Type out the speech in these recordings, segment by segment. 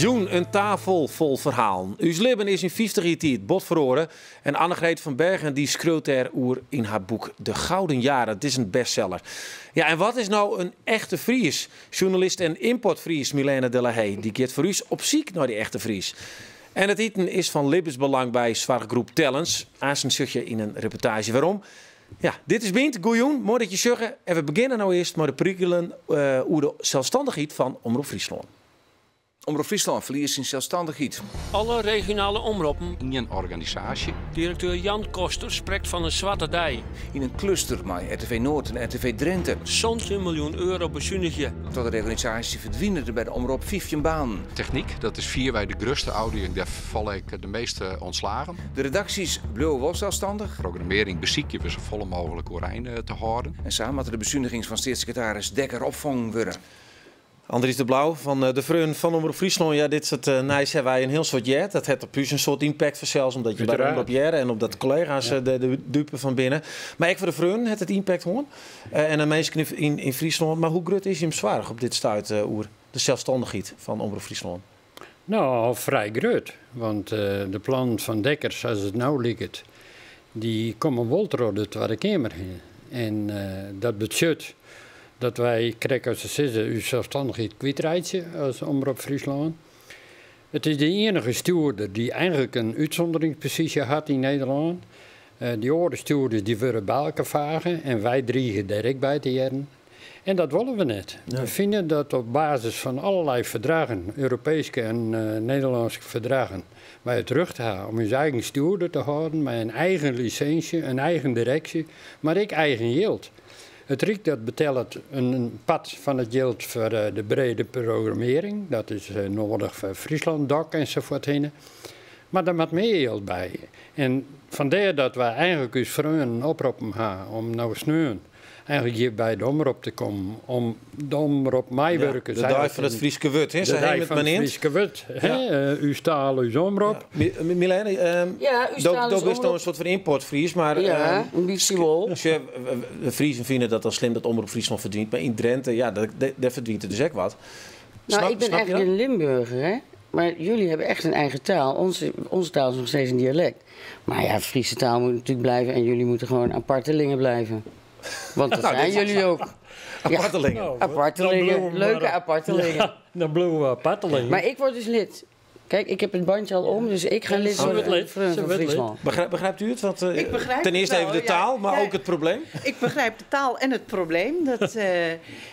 Joen, een tafel vol verhalen. Uw leven is in 50 jaar tijd bot verloren. En Annegreet van Bergen die schreeuwt er oer in haar boek De Gouden Jaren. Het is een bestseller. Ja, en wat is nou een echte Fries? Journalist en importfries Milena de la Haye, die keert voor u op ziek naar die echte Fries. En het eten is van levensbelang bij Zwartgroep Tellens. Aas een stukje in een reportage. Waarom? Ja, dit is Bient. Goejoen, mooi dat je zeggen. En we beginnen nou eerst met de prikkelen over de zelfstandigheid van Omroep Friesland. Omroep Friesland verliest zijn zelfstandigheid. Alle regionale omroepen. In een organisatie. Directeur Jan Koster spreekt van een zwarte dij. In een cluster met RTV Noord en RTV Drenthe. Soms €1 miljoen bezuinig je. Tot de organisatie verdwijnen er bij de omroep 15 banen. Techniek, dat is 4 wij de grootste audio. Daar val ik de meeste ontslagen. De redacties blijven wel zelfstandig. Programmering beziek je we zo volle mogelijk overeind te houden. En samen met de bezuiniging van staatssecretaris Dekker opvangen worden. Andries de Blauw van de Vreun van Omroep Friesland. Ja, dit is het nice hebben wij een heel soort jet. Dat heeft op u een soort impact voor zelfs omdat je bij de Omroep Jaren en op dat collega's de dupe van binnen. Maar ik voor de Vreun het impact hoor. En de mensen in Friesland. Maar hoe groot is je hem zwaar op dit stuit oer de zelfstandigheid van Omroep Friesland? Nou, vrij groot. Want de plan van Dekker, zoals het nou ligt, die komen wel door de Tweede Kamer heen. En dat budget dat wij krijgen als ze zeggen, uw zelfstandigheid kwijtrijden als Omroep Friesland. Het is de enige stuurder die eigenlijk een uitzonderingspositie had in Nederland. Die andere stuurders die worden bij elkaar vragen en wij dreigen direct bij te jaren. En dat willen we niet. Ja. We vinden dat op basis van allerlei verdragen, Europese en Nederlandse verdragen, wij het recht hebben om ons eigen stuurder te houden, met een eigen licentie, een eigen directie, maar ik eigen geld. Het Rijk dat betelt een pad van het geld voor de brede programmering. Dat is nodig voor Friesland, DOC enzovoort heen. Maar daar moet meer geld bij. En vandaar dat wij eigenlijk ons vrienden oproepen gaan om nou sneun eigenlijk hier bij de omroep te komen. Om de omroep meewerken. Ja, de dag van het Frieske Wut, hè? De dag van het Frieske Wut. Uw staal, uw omroep. Ja. Milena, ja, uw staal is nou een soort van importfries, maar ja, een beetje wel. De Friesen vinden dat dan slim dat Omroep Friesland verdient. Maar in Drenthe, ja, daar verdient het dus echt wat. Nou, ik ben eigenlijk een Limburger, hè? Maar jullie hebben echt een eigen taal. Onze taal is nog steeds een dialect. Maar ja, Friese taal moet natuurlijk blijven en jullie moeten gewoon apartelingen blijven. Want dat zijn jullie ook. Apartelingen. Ja, apartelingen. Leuke apartelingen. Ja, dan bloemen we apartelingen. Maar ik word dus lid. Kijk, ik heb het bandje al om, dus ik ga lid worden van Friesland. Begrijpt u het? Want, ik begrijp ten eerste even de taal, maar ook het probleem. Ik begrijp de taal en het probleem.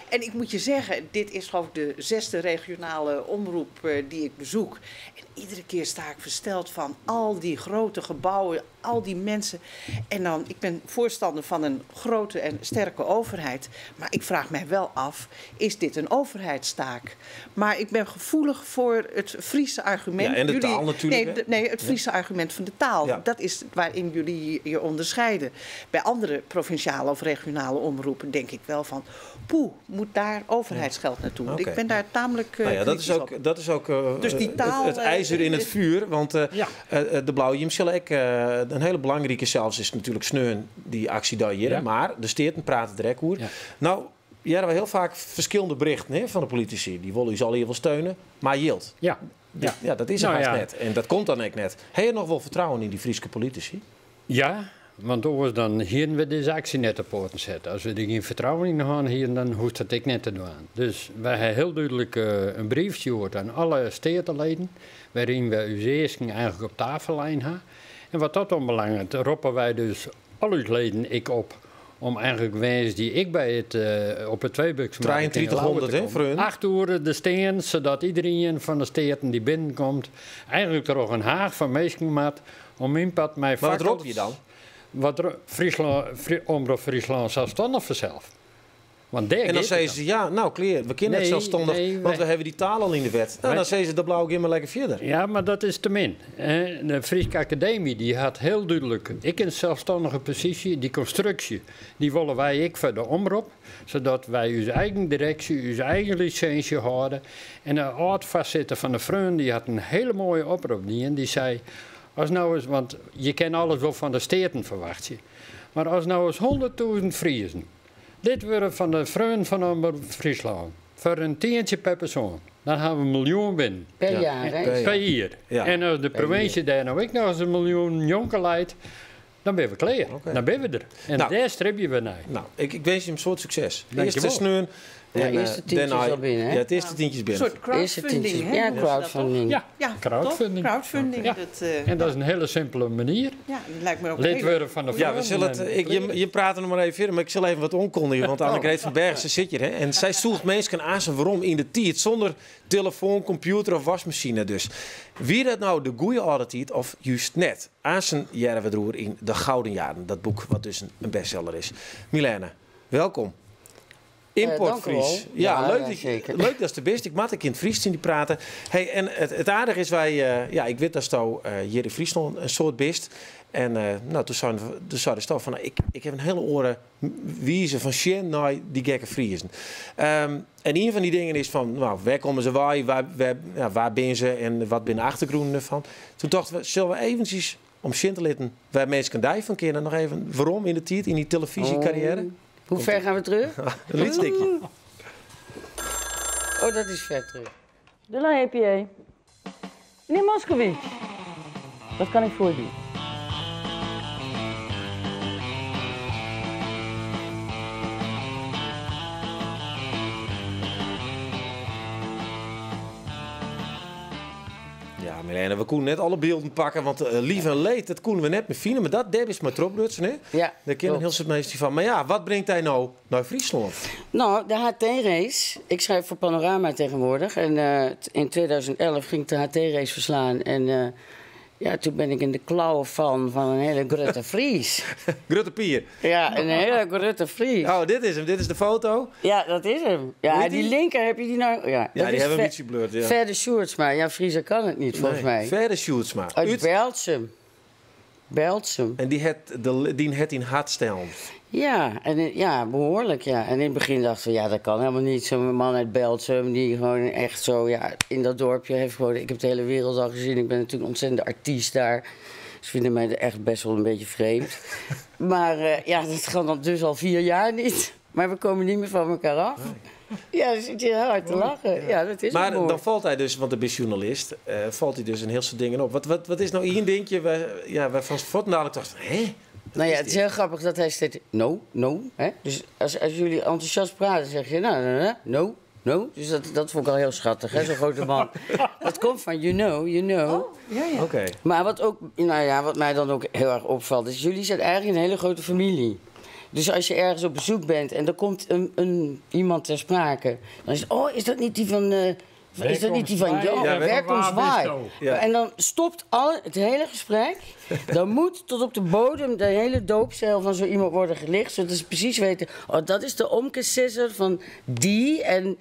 En ik moet je zeggen, dit is gewoon de 6e regionale omroep die ik bezoek. En iedere keer sta ik versteld van al die grote gebouwen, al die mensen. En dan, ik ben voorstander van een grote en sterke overheid. Maar ik vraag mij wel af, is dit een overheidstaak? Maar ik ben gevoelig voor het Friese argument. Ja, en de taal natuurlijk. Nee, het Friese argument van de taal. Ja. Dat is waarin jullie je onderscheiden. Bij andere provinciale of regionale omroepen denk ik wel van, poeh, moet daar overheidsgeld naartoe? Okay. Ik ben daar tamelijk nou ja, dat is ook dus die taal, het ijzer in het vuur. Want de Blauwe Jim zal ik een hele belangrijke zelfs is natuurlijk sneun die actie daar hier. Ja. Maar de steden praten direct over. Ja. Nou, hier hebben we heel vaak verschillende berichten van de politici. Die willen u zal hier wel steunen, maar yield. Ja. Ja, dat is er net. En dat komt dan ook net. Heb je nog wel vertrouwen in die Friese politici? Ja, want anders dan hier we deze actie net op poten zetten. Als we er geen vertrouwen in hebben hier, dan hoeft dat ik net te doen. Dus wij hebben heel duidelijk een brief gehoord aan alle stedenleden, waarin we uw eersten eigenlijk op tafel leggen. En wat dat onbelangrijk, roepen wij dus al uw leden op om eigenlijk wijs die ik bij het op het Tweebuks 2300 hè, vriend? 8 uur de steen, zodat iedereen van de steden die binnenkomt eigenlijk er ook een haag van meesten maakt om inpad mij. Maar wat roep je dan? Wat Omroep Friesland zelfstandig vanzelf. Want en dan zeggen ze, ja, nou kleer, we kunnen het zelfstandig, want we hebben die taal al in de wet. Nou, dan zeggen ze, de Blauw, ga maar lekker verder. Ja, maar dat is te min. De Friese Academie die had heel duidelijk, ik in een zelfstandige positie, die constructie, die willen wij voor de omroep, zodat wij onze eigen directie, onze eigen licentie houden. En de oud-voorzitter van de Vreun, die had een hele mooie oproep, die zei, als nou eens, want je kan alles wel van de steden verwacht je, maar als nou eens 100.000 Friesen dit worden van de Vreun van Omroep Friesland. Voor een tientje per persoon. dan gaan we een miljoen binnen. Per jaar, hè? Per jaar. Ja. En als de provincie daar nou ook nog eens een miljoen jonken leidt, dan ben we klaar. Oké. Dan ben we er. En Nou. daar streven we naar. Nou, ik wens je een soort succes. Dankjewel. Eerste sneun. Ja, eerste tientjes al binnen, hè? Ja, het eerste tientjes Een binnen. soort crowdfunding, hè? Ja, noemen ze dat crowdfunding. Ja, toch? Ja, crowdfunding. toch? Crowdfunding. Ja. Dat, En dat is een hele simpele manier. ja, dat lijkt me ook Lid heel- worden van de Ja, we zullen het, je praat er nog maar even verder, maar ik zal even wat onkondigen. Want Annegreet van Bergen, ze zit hier. Hè, en zij zoekt mensen aan zijn waarom in de tijd. Zonder telefoon, computer of wasmachine dus. Wie dat nou de goeie oude tijd of juist net? Aan zijn jaren we droer in De Gouden Jaren. Dat boek wat dus een bestseller is. Milena, welkom. Importfries. dank u wel. Ja, leuk, ja, dat, zeker. leuk dat is de best. Ik maak een in het Fries in die praten. Hey, en het aardige is, ik weet dat je hier in Friesland een soort best. En nou, toen zei de stad van, nou, ik heb een hele oren wiezen van Sjen naar die gekke Friesen. En een van die dingen is van, nou, waar komen ze waar ben ze en wat ben de achtergronden ervan. Toen dachten we, zullen we eventjes om Sjen te litten, waar mensen kan van kennen, nog even waarom in de tijd, in die televisiecarrière. Hoe ver gaan we terug? Een lietstikje. Oh, dat is ver terug. De la EPA. Meneer Moskowitz, wat kan ik voor u doen? Ja, Milena, we konden net alle beelden pakken, want lief en leed, dat konden we net met Fine, maar dat is maar troprutsen, hè? Ja, Daar kennen heel veel mensen van. Maar ja, wat brengt hij nou naar Friesland? Nou, de HT-race. Ik schrijf voor Panorama tegenwoordig. En in 2011 ging ik de HT-race verslaan. En ja, toen ben ik in de klauwen van een hele Grutte Fries. Grutte Pier. Ja, een hele Grutte Fries. Oh, dit is hem. Dit is de foto. Ja, dat is hem. Hoe Ja, heet die die? linker, heb je die nou? Ja, Ja, die hebben we iets geblurred. Ja. Verder Sjoerdsma. Ja, Frieser kan het niet, volgens mij. Verder Sjoerdsma. Uit Beltsum. Beltsum. En die het in hart stellen. Ja, ja, behoorlijk, ja. En in het begin dachten we, ja, dat kan helemaal niet. Zo'n man uit Beltsum die gewoon echt zo, ja, in dat dorpje heeft gewoon... Ik heb de hele wereld al gezien. Ik ben natuurlijk een ontzettende artiest daar. Ze vinden mij echt best wel een beetje vreemd. Maar ja, dat kan dan dus al 4 jaar niet. Maar we komen niet meer van elkaar af. Ja, dan zit je heel hard te lachen. Ja, dat is Maar mooi. dan valt hij dus, want de is journalist, valt hij dus een heel soort dingen op. Wat is nou één dingetje waar van Forten dadelijk dacht van, hé? Nou ja, het is heel grappig dat hij steeds... No. Hè? Dus als jullie enthousiast praten, zeg je... No. Dus dat vond ik al heel schattig, hè? Zo'n grote man. Dat komt van you know. Ja, ja. Oké. Maar wat mij dan ook heel erg opvalt... is jullie zijn eigenlijk een hele grote familie. Dus als je ergens op bezoek bent en er komt iemand ter sprake... dan is het, oh, is dat niet die van... is dat niet die van Jo? Ja, Welkom zwaai. Ja. En dan stopt het hele gesprek. Dan moet tot op de bodem de hele doopcel van zo iemand worden gelicht. Zodat ze precies weten, oh, dat is de omkesisser van die. En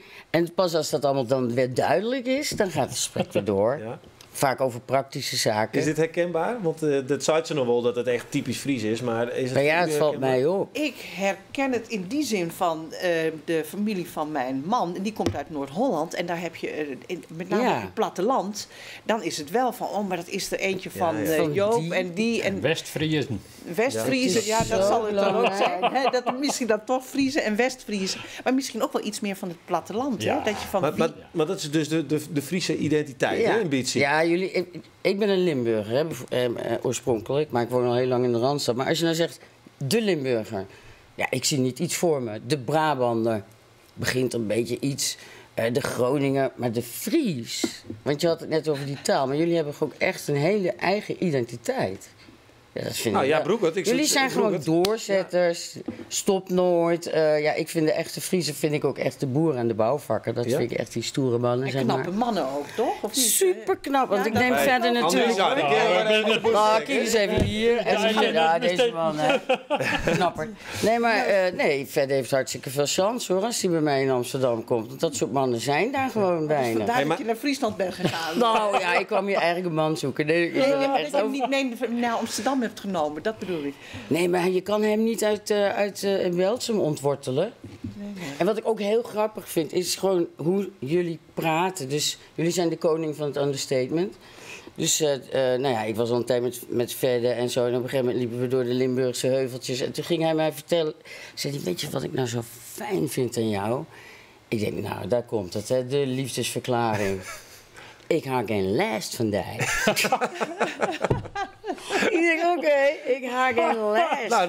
pas als dat allemaal dan weer duidelijk is, dan gaat het gesprek weer door. Ja. Vaak over praktische zaken. Is dit herkenbaar? Want dat zei ze nog wel dat het echt typisch Fries is, maar is het... Maar ja, het valt herkenbaar? mij op. Ik herken het in die zin van de familie van mijn man. En die komt uit Noord-Holland. En daar heb je, met name Ja. op het platteland... dan is het wel van, oh, maar dat is er eentje van ja. Van Joop die. en die. En West-Friesen. West-Friese, Ja, ja, het is dat zo zal het dan ook belangrijk. zijn. Hè? Dat, misschien dan toch Friese en West-Friese. Maar misschien ook wel iets meer van het platteland. Ja. Hè? Dat je van Maar dat is dus de Friese identiteit, hè, een beetje. Ja, ik ben een Limburger, hè, oorspronkelijk, maar ik woon al heel lang in de Randstad. Maar als je nou zegt, de Limburger, ja, ik zie niet iets voor me. De Brabander begint een beetje iets, de Groninger, maar de Fries. Want je had het net over die taal, maar jullie hebben ook echt een hele eigen identiteit. Ja, dat vind Nou ik ja, wel. Broekert, Jullie zijn gewoon doorzetters, stop nooit. Ja, ik vind de echte Friese vind ik ook echt de boeren en de bouwvakker. Dat Ja? vind ik echt die stoere mannen. en zeg knappe maar. mannen ook, toch? Of niet? Super knap, want Ja, ik dat neem wij- verder natuurlijk. Kijk eens even hier. En ja, deze man, knapper. Nee, maar verder heeft hartstikke veel chance hoor, als hij bij mij in Amsterdam komt. Want dat soort mannen zijn daar gewoon bijna. Vandaar maar- dat je naar Friesland bent gegaan. Nou ja, ik kwam hier eigenlijk een man zoeken. Nee, ik Nee, wil er maar dat echt je hem over- niet naar Amsterdam hebt genomen, dat bedoel ik. Nee, maar je kan hem niet uit Beltsum ontwortelen. En wat ik ook heel grappig vind, is gewoon hoe jullie praten. Dus jullie zijn de koning van het understatement. Dus nou ja, ik was al een tijd met Fedde en zo. En op een gegeven moment liepen we door de Limburgse heuveltjes. En toen ging hij mij vertellen, zei hij, weet je wat ik nou zo fijn vind aan jou? Ik denk, nou, daar komt het, hè, de liefdesverklaring. Ik ga geen lijst van die. Ik denk, oké, ik ga geen lijst. Nou,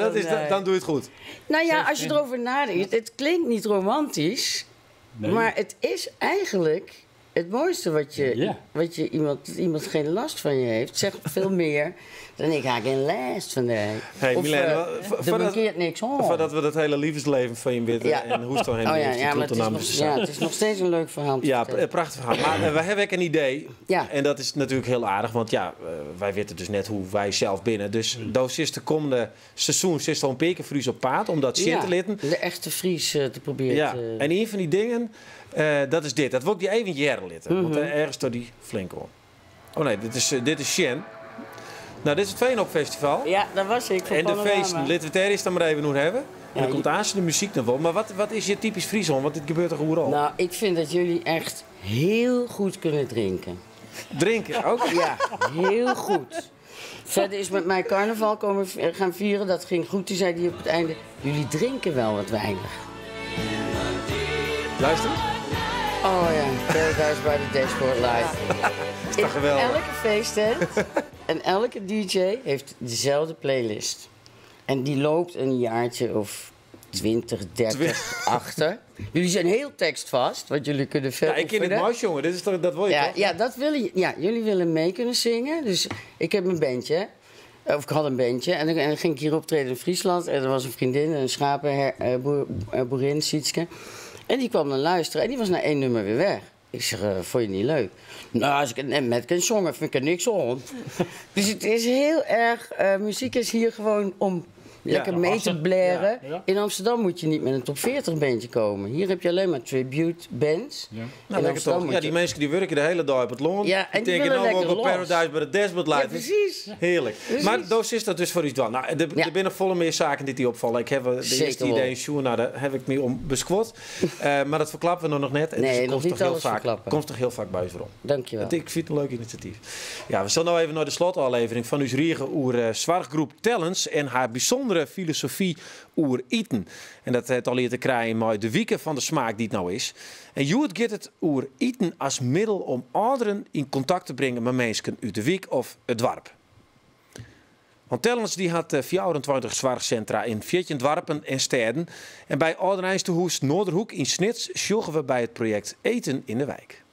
dan doe je het goed. Nou ja, als je erover nadenkt, het klinkt niet romantisch, maar het is eigenlijk het mooiste wat je iemand geen last van je heeft. Zegt veel meer dan ik ga geen lijst van die. Hey, Milena, er bekeert niks om. Voordat we dat hele liefdesleven van je weten en hoe het dan helemaal het is nog steeds een leuk verhaal. Ja, een prachtig verhaal. Maar we hebben ook een idee. Ja. En dat is natuurlijk heel aardig. Want ja, wij weten dus net hoe wij zelf binnen. Dus dat is de komende seizoen zit al een paar keer Fries op paard. Om dat zin te litten. De echte Fries te proberen. Ja. En een van die dingen, dat is dit. Dat wil ik die even jaren litten. Want ergens står die flink op. Oh nee, dit is Sjen. Nou, dit is het Veenhoop-festival. Ja, daar was ik. En de feesten, laten we het eerst dan maar even nog hebben. En dan komt aan de muziek nog wel. Maar wat is je typisch Friesland? Want dit gebeurt toch overal? Nou, ik vind dat jullie echt heel goed kunnen drinken. Drinken ook? Ja, heel goed. Verder is met mij carnaval gaan vieren. Dat ging goed. Toen zei hij op het einde, jullie drinken wel wat weinig. Luister. Oh ja, Paradise by the Dashboard Live. Is toch geweldig? Elke feesttent en elke DJ heeft dezelfde playlist. En die loopt een jaartje of 20, 30 achter. Jullie zijn heel tekstvast, want jullie kunnen veel ik ken het mooi, jongen. Dat wil je toch? Ja, dat willen jullie willen mee kunnen zingen. Dus ik heb een bandje. Of ik had een bandje. En dan ging ik hier optreden in Friesland. En er was een vriendin, een schapenboerin, Sietske. En die kwam dan luisteren. En die was na 1 nummer weer weg. Ik zeg, vond je niet leuk? Nou, als ik het met kan zongen, vind ik er niks om. Dus het is heel erg... muziek is hier gewoon om lekker mee te blaren. Ja. In Amsterdam moet je niet met een top 40 bandje komen. Hier heb je alleen maar tribute bands. Ja. Nou, die mensen die werken de hele dag op het longen. Ja, en die denken willen nou ook op Paradise by the Dashboard Live. Ja, precies. Heerlijk. Precies. Maar doos is dat dus voor iets dan. Nou, er binnen volle meer zaken die opvallen. Ik heb de eerste idee in Sjoen, nou, daar heb ik me om besquat. Maar dat verklappen we nog net. Nee, dus nog niet alles verklappen. Komt toch heel vaak bij voor om. Dankjewel. Ik vind het een leuk initiatief. Ja, we zullen nou even naar de slotaflevering van uw riege oer Zwartgroep Tellens en haar bijzondere filosofie oer eten. En dat heeft al hier te krijgen met de wieken van de smaak die het nou is. En Joet gaat het oer eten als middel om ouderen in contact te brengen met mensen uit de wiek of het dorp. Want Tellens die had 24 zorgcentra in 14 dorpen en steden. En bij Ouderijnstehuis Noorderhoek in Snits sjoggen we bij het project Eten in de Wijk.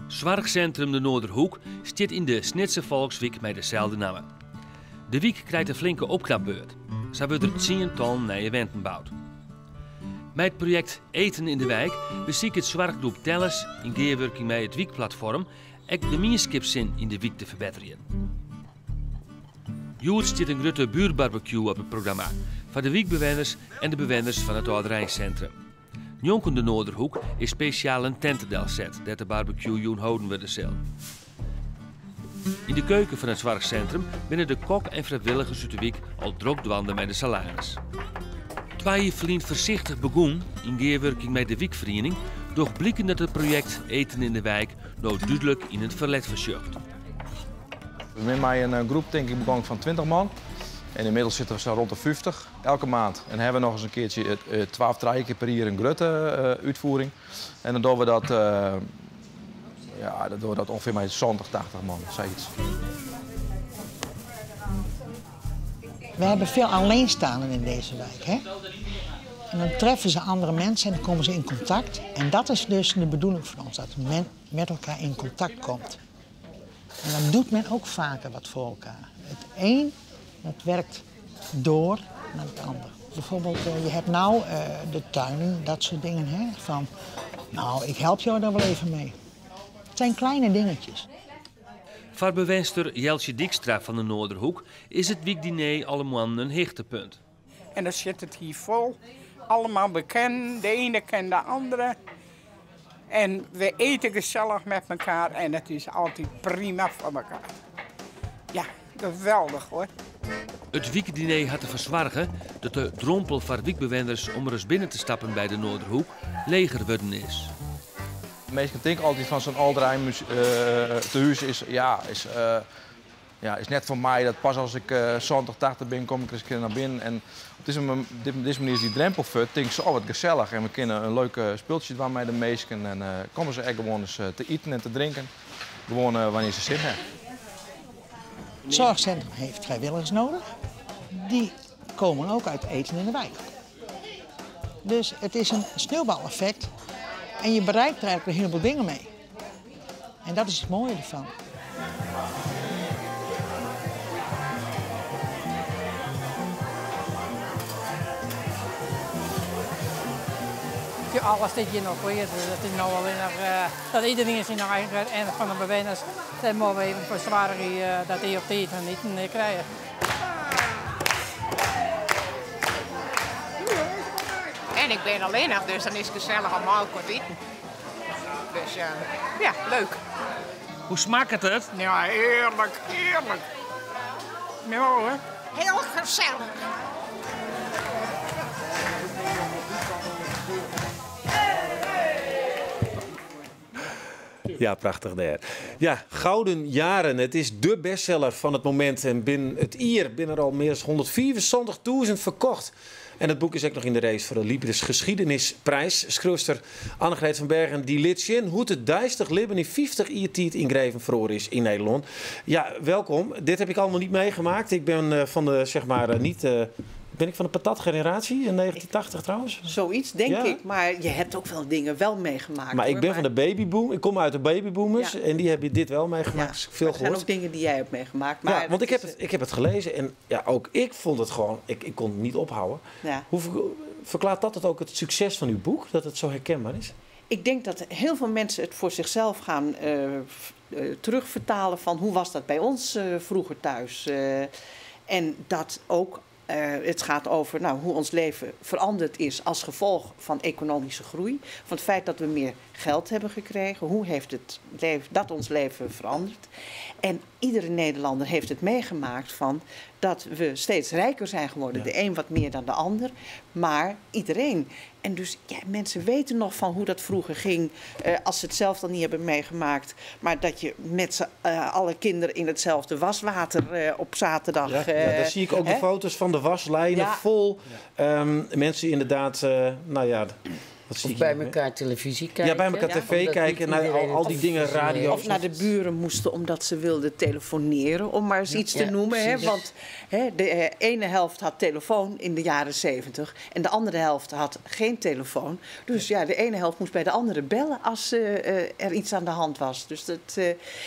Zorgcentrum de Noorderhoek staat in de Snitse Volkswijk met dezelfde namen. De wiek krijgt een flinke opknapbeurt. Zo wordt er 10-tal nieuwe wenten bouwd. Met het project Eten in de Wijk beziekt het Zwartgroep Tellens in gearwerking met het wiekplatform ook de meerskipzin in de wiek te verbeteren. Joet stiet een grote buurtbarbecue op het programma voor de wiekbewoners en de bewoners van het Ouderijnscentrum. Jonken de Noorderhoek is speciaal een tentendel zet dat de barbecue joen houden we de cel. In de keuken van het Zwartcentrum binnen de kok en vrijwilligers uit de wiek al druk dwanden met de salaris. Twee vrienden voorzichtig begon in gearwerking met de wiekvereniging, doch blikken dat het project Eten in de Wijk nou duidelijk in het verlet verschuift. Met mij een groep denk ik begon van 20 man. En inmiddels zitten we zo rond de 50 elke maand. En hebben we nog eens een keertje 12 keer per jaar een grote uitvoering. En dan doen we dat, ongeveer met 70, 80 man, zoiets. We hebben veel alleenstaanden in deze wijk. Hè? En dan treffen ze andere mensen en dan komen ze in contact. En dat is dus de bedoeling van ons, dat men met elkaar in contact komt. En dan doet men ook vaker wat voor elkaar. Het een, dat werkt door naar het ander. Bijvoorbeeld, je hebt nou de tuinen, dat soort dingen. Hè? Van, nou, ik help jou daar wel even mee. Het zijn kleine dingetjes. Voor bewenster Jelsje Dijkstra van de Noorderhoek is het wiekdiner allemaal een hichtepunt. En dan zit het hier vol. Allemaal bekend, de ene kent de andere. En we eten gezellig met elkaar en het is altijd prima voor elkaar. Ja, geweldig hoor. Het wiekdiner had te verzorgen dat de drompel voor wiekbewoners om er eens binnen te stappen bij de Noorderhoek leger worden is. Meestal denk ik altijd van zo'n Ouderijn tehuis is ja, is net voor mij dat pas als ik 70, 80 ben, kom ik eens een keer naar binnen. En op deze manier is die drempel vet. Denk ik zo, wat gezellig. En we kunnen een leuk speeltje doen met de meesten. En komen ze echt gewoon eens te eten en te drinken. Gewoon wanneer ze zin hebben. Het zorgcentrum heeft vrijwilligers nodig. Die komen ook uit eten in de wijk. Dus het is een sneeuwbaleffect. En je bereikt er eigenlijk een heleboel dingen mee. En dat is het mooie ervan. Alles dit hier nog leert. Dus dat is nou alleen nog, dat iedereen is nog eigenlijk en van de bewoners. Dan moeten we even verzwaren dat die op de eten niet krijgen. En ik ben alleenig, dus dan is het gezellig om ook wat eten. Dus ja, leuk. Hoe smaakt het? Ja, heerlijk, heerlijk. Nou hoor. Heel gezellig. Ja, prachtig daar. Ja, Gouden Jaren. Het is dé bestseller van het moment. En binnen het jaar binnen er al meer dan 174.000 verkocht. En het boek is ook nog in de race voor de Libris Geschiedenisprijs. Schrijfster Annegreet van Bergen die liet zien hoe het duistig leven in 50 jaar tijd ingreven verloren is in Nederland. Ja, welkom. Dit heb ik allemaal niet meegemaakt. Ik ben van de, zeg maar, niet... Ben ik van de patatgeneratie in 1980 trouwens? Zoiets, denk ik. Maar je hebt ook wel dingen wel meegemaakt. Maar ik ben van de babyboom. Ik kom uit de babyboomers. Ja. En die hebben dit wel meegemaakt. Ja, veel er zijn ook dingen die jij hebt meegemaakt. Maar ja, want ik heb het gelezen. En ja, ook ik vond het gewoon... Ik kon het niet ophouden. Ja. Hoe verklaart dat het ook het succes van uw boek? Dat het zo herkenbaar is? Ik denk dat heel veel mensen het voor zichzelf gaan terugvertalen van... Hoe was dat bij ons vroeger thuis? En dat ook... het gaat over hoe ons leven veranderd is als gevolg van economische groei. Van het feit dat we meer geld hebben gekregen. Hoe heeft dat ons leven veranderd? En iedere Nederlander heeft het meegemaakt van dat we steeds rijker zijn geworden. Ja. De een wat meer dan de ander, maar iedereen. En dus mensen weten nog van hoe dat vroeger ging, als ze het zelf dan niet hebben meegemaakt. Maar dat je met alle kinderen in hetzelfde waswater op zaterdag... Ja, daar zie ik ook de foto's van de waslijnen vol. Ja. Mensen inderdaad, of bij elkaar televisie kijken. Ja, bij elkaar tv kijken, naar al die dingen, radio. Of naar de buren moesten omdat ze wilden telefoneren, om maar eens iets te noemen. Hè? Want de ene helft had telefoon in de jaren 70 en de andere helft had geen telefoon. Dus de ene helft moest bij de andere bellen als er iets aan de hand was. Dus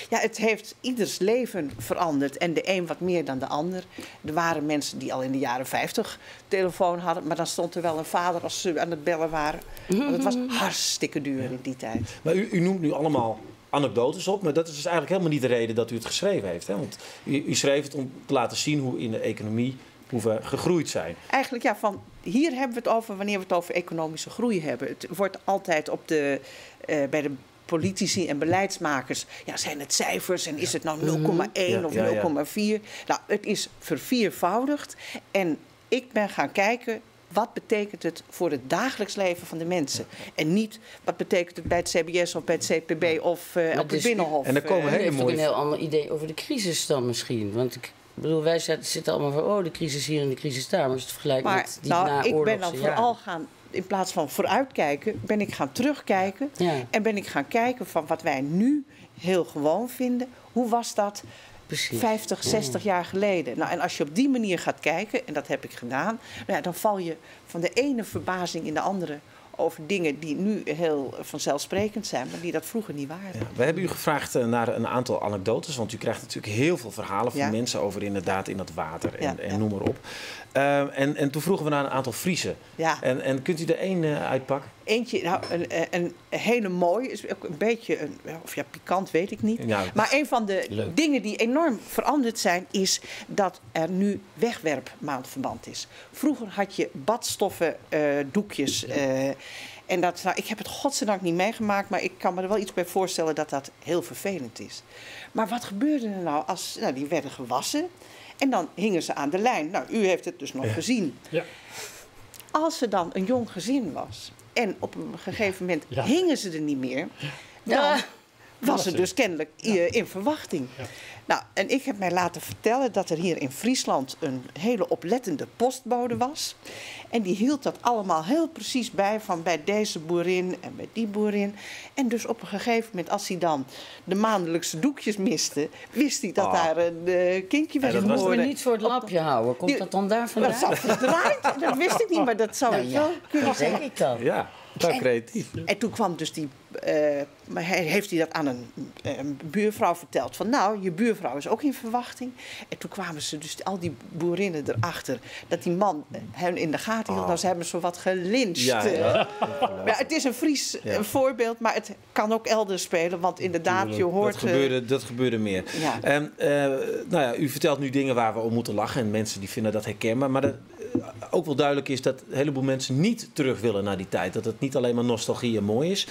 het heeft ieders leven veranderd en de een wat meer dan de ander. Er waren mensen die al in de jaren 50 telefoon hadden, maar dan stond er wel een vader als ze aan het bellen waren. Want het was hartstikke duur in die tijd. Maar u noemt nu allemaal anekdotes op, maar dat is dus eigenlijk helemaal niet de reden dat u het geschreven heeft. Hè? Want u schreef het om te laten zien hoe in de economie hoe we gegroeid zijn. Eigenlijk hier hebben we het over wanneer we het over economische groei hebben. Het wordt altijd bij de politici en beleidsmakers, zijn het cijfers en is het nou 0,1 of 0,4? Nou, het is verviervoudigd en ik ben gaan kijken... Wat betekent het voor het dagelijks leven van de mensen? En niet wat betekent het bij het CBS of bij het CPB of op het Binnenhof. En dan komen heeft ook een heel ander idee over de crisis dan misschien. Want ik bedoel, wij zitten allemaal van de crisis hier en de crisis daar. Maar als het vergelijkt met die naoorlogse ik ben dan vooral in plaats van vooruitkijken, ben ik gaan terugkijken. Ja. En ben ik gaan kijken van wat wij nu heel gewoon vinden. Hoe was dat? Precies. 50, 60 jaar geleden. Nou, en als je op die manier gaat kijken, en dat heb ik gedaan, dan val je van de ene verbazing in de andere over dingen die nu heel vanzelfsprekend zijn, maar die dat vroeger niet waren. Ja, we hebben u gevraagd naar een aantal anekdotes, want u krijgt natuurlijk heel veel verhalen van mensen over inderdaad in dat water en noem maar op. En toen vroegen we naar een aantal Friese. Ja. En kunt u er één uitpakken? Eentje, een hele mooie, is ook een beetje, pikant weet ik niet. Ja, maar een van de dingen die enorm veranderd zijn, is dat er nu wegwerpmaandverband is. Vroeger had je badstoffen doekjes. En ik heb het godzijdank niet meegemaakt, maar ik kan me er wel iets bij voorstellen dat dat heel vervelend is. Maar wat gebeurde er nou als die werden gewassen en dan hingen ze aan de lijn. Nou, u heeft het dus nog gezien. Ja. Als er dan een jong gezin was en op een gegeven moment hingen ze er niet meer, dan was er dus kennelijk in verwachting. Ja. Nou, en ik heb mij laten vertellen dat er hier in Friesland een hele oplettende postbode was. En die hield dat allemaal heel precies bij, van bij deze boerin en bij die boerin. En dus op een gegeven moment, als hij dan de maandelijkse doekjes miste, wist hij dat daar een kindje werd geboren. Dat was maar niet voor het lapje houden. Komt dat dan daar vandaan? Dat zat verdraaid. Dat wist ik niet, maar dat zou ik wel kunnen zeggen. Denk ik dan. Ja, dat creatief. En toen kwam dus heeft hij dat aan een buurvrouw verteld. Van nou, je buurvrouw is ook in verwachting. En toen kwamen ze dus, al die boerinnen erachter, dat die man hen in de gaten hield. Nou, ze hebben zo wat gelyncht. Ja. Maar het is een Fries voorbeeld, maar het kan ook elders spelen. Want inderdaad, je hoort... Dat gebeurde meer. Ja. Nou ja, u vertelt nu dingen waar we om moeten lachen. En mensen die vinden dat herkenbaar. Maar ook wel duidelijk is dat een heleboel mensen niet terug willen naar die tijd. Dat het niet alleen maar nostalgie en mooi is.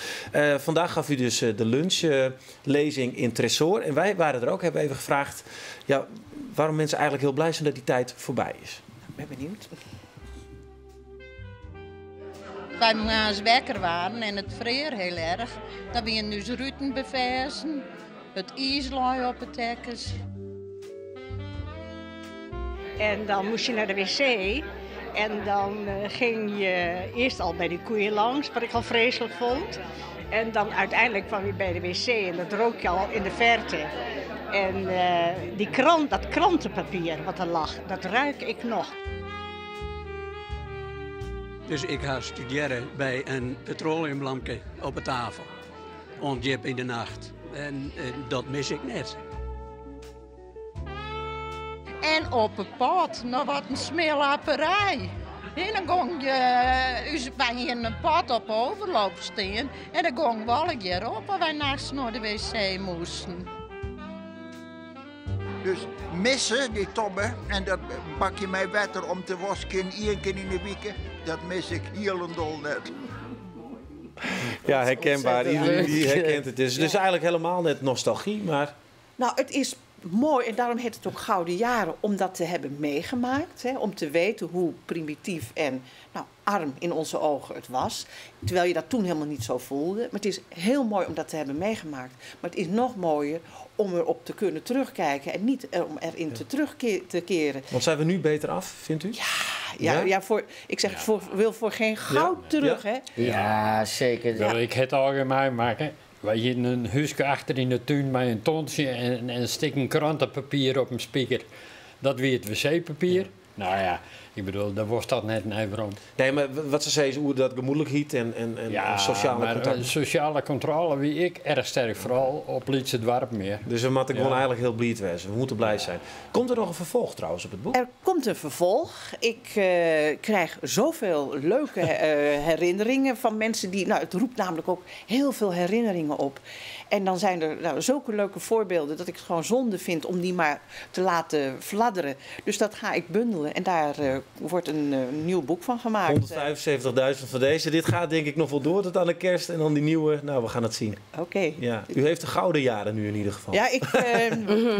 Vandaag gaf u dus de lunchlezing in Tresor. En wij waren er ook, hebben even gevraagd waarom mensen eigenlijk heel blij zijn dat die tijd voorbij is. Ik ben benieuwd. Wij morgens wekker waren en het vreer heel erg. Dan ben je dus ruiten bevezen, het ijslaai op het hekkes. En dan moest je naar de wc. En dan ging je eerst al bij de koeien langs, wat ik al vreselijk vond. En dan uiteindelijk kwam je bij de wc en dat rook je al in de verte. En dat krantenpapier wat er lag, dat ruik ik nog. Dus ik ga studeren bij een petroleumlampje op de tafel. Ontjep in de nacht. En dat mis ik net. En op het pad, nou wat een smeerlaperij. En dan ging je bij een pad op overloop staan. En dan ging wel een keer op als wij nachts naar de wc moesten. Dus missen, die tobben, en dat bak je mij water om te wasken 1 keer in de week, dat mis ik helemaal net. Ja, herkenbaar. Iedereen die herkent het. Dus eigenlijk helemaal net nostalgie, maar... Nou, het is mooi en daarom heet het ook Gouden Jaren, om dat te hebben meegemaakt. Hè, om te weten hoe primitief en arm in onze ogen het was. Terwijl je dat toen helemaal niet zo voelde. Maar het is heel mooi om dat te hebben meegemaakt. Maar het is nog mooier om erop te kunnen terugkijken en niet om erin terug te keren. Want zijn we nu beter af, vindt u? Wil voor geen goud terug. Ja. Hè? Ja, zeker. Wil ik het algemeen maken? Wij hadden een huisje achter in de tuin met een tonsje en stikken krantenpapier op een speaker. Dat weer het wc-papier. Ja. Nou ja, ik bedoel, daar was dat net een even om. Nee, maar wat ze zei is hoe dat gemoedelijk hiet en sociale contact. Sociale controle wie ik erg sterk, vooral op Lietse Dwarp meer. Dus we moeten gewoon eigenlijk heel blij wezen. We moeten blij zijn. Komt er nog een vervolg trouwens op het boek? Er komt een vervolg. Ik krijg zoveel leuke herinneringen van mensen die... Nou, het roept namelijk ook heel veel herinneringen op. En dan zijn er zulke leuke voorbeelden dat ik het gewoon zonde vind om die maar te laten fladderen. Dus dat ga ik bundelen en daar wordt een nieuw boek van gemaakt. 175.000 van deze. Dit gaat denk ik nog wel door tot aan de kerst en dan die nieuwe. Nou, we gaan het zien. Oké. Ja. U heeft de gouden jaren nu in ieder geval. Ja,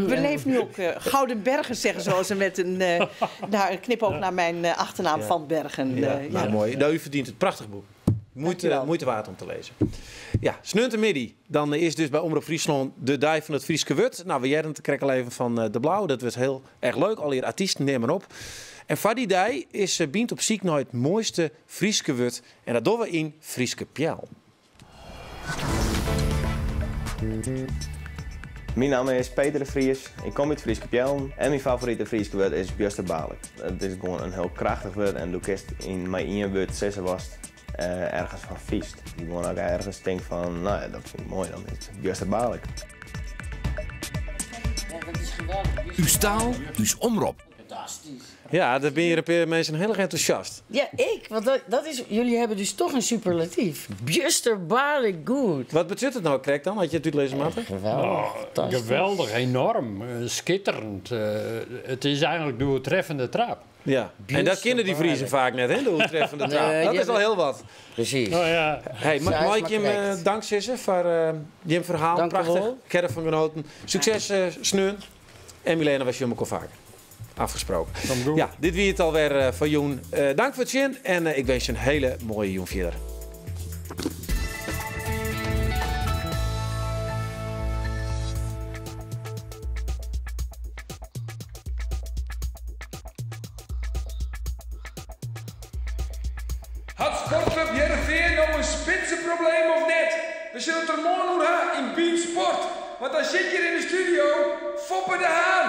we leven nu ook Gouden Bergen, zeggen zoals ze met een knipoog naar mijn achternaam Van Bergen. Nou, mooi. Nou, u verdient het. Prachtig boek. Moeite waard om te lezen. Ja, snunte middi. Dan is dus bij Omroep Friesland de dij van het Frieske Wut. Nou, we jaren te krekken even van de Blauw. Dat was heel erg leuk. Al die artiesten nemen op. En voor die dij is Bient op ziek naar het mooiste Frieske Wut. En dat doen we in Frieske Pjel. Mijn naam is Peter de Vries, ik kom uit Frieske Pjel en mijn favoriete Frieske woord is Bjusterbaarlijk. Het is gewoon een heel krachtig woord en doe kist in mijn één woord zessen was ergens van viest. Die gewoon ook ergens denkt van, nou ja, dat vind ik mooi, dan is het Bjusterbaarlijk. Uw taal, uw omroep. Fantastisch. Ja, daar ben je mensen heel erg enthousiast. Ja, want dat is... Jullie hebben dus toch een superlatief. Bjusterbaarlijk goed. Wat betekent het nou, Krek, dan? Had je het uitlezen, Maarten? Geweldig. Geweldig, enorm, schitterend. Het is eigenlijk de treffende trap. Ja, en dat kennen die Vriezen vaak net, hè? De treffende trap. Dat is al heel wat. Precies. Oh, ja. Hey, mag ik je hem dankzeggen voor je verhaal? Dank prachtig. wel. Ik heb ervan genoten. Succes, Sneun. En Milena was je ook al vaker afgesproken. Ja, dit wie het alweer van Joen. Dank voor het zien en ik wens je een hele mooie Joen verder. Sportclub Heerenveen nou een spitsenprobleem of net? We zullen het er morgen in Bean Sport. Want dan zit je in de studio, Foppe de Haan.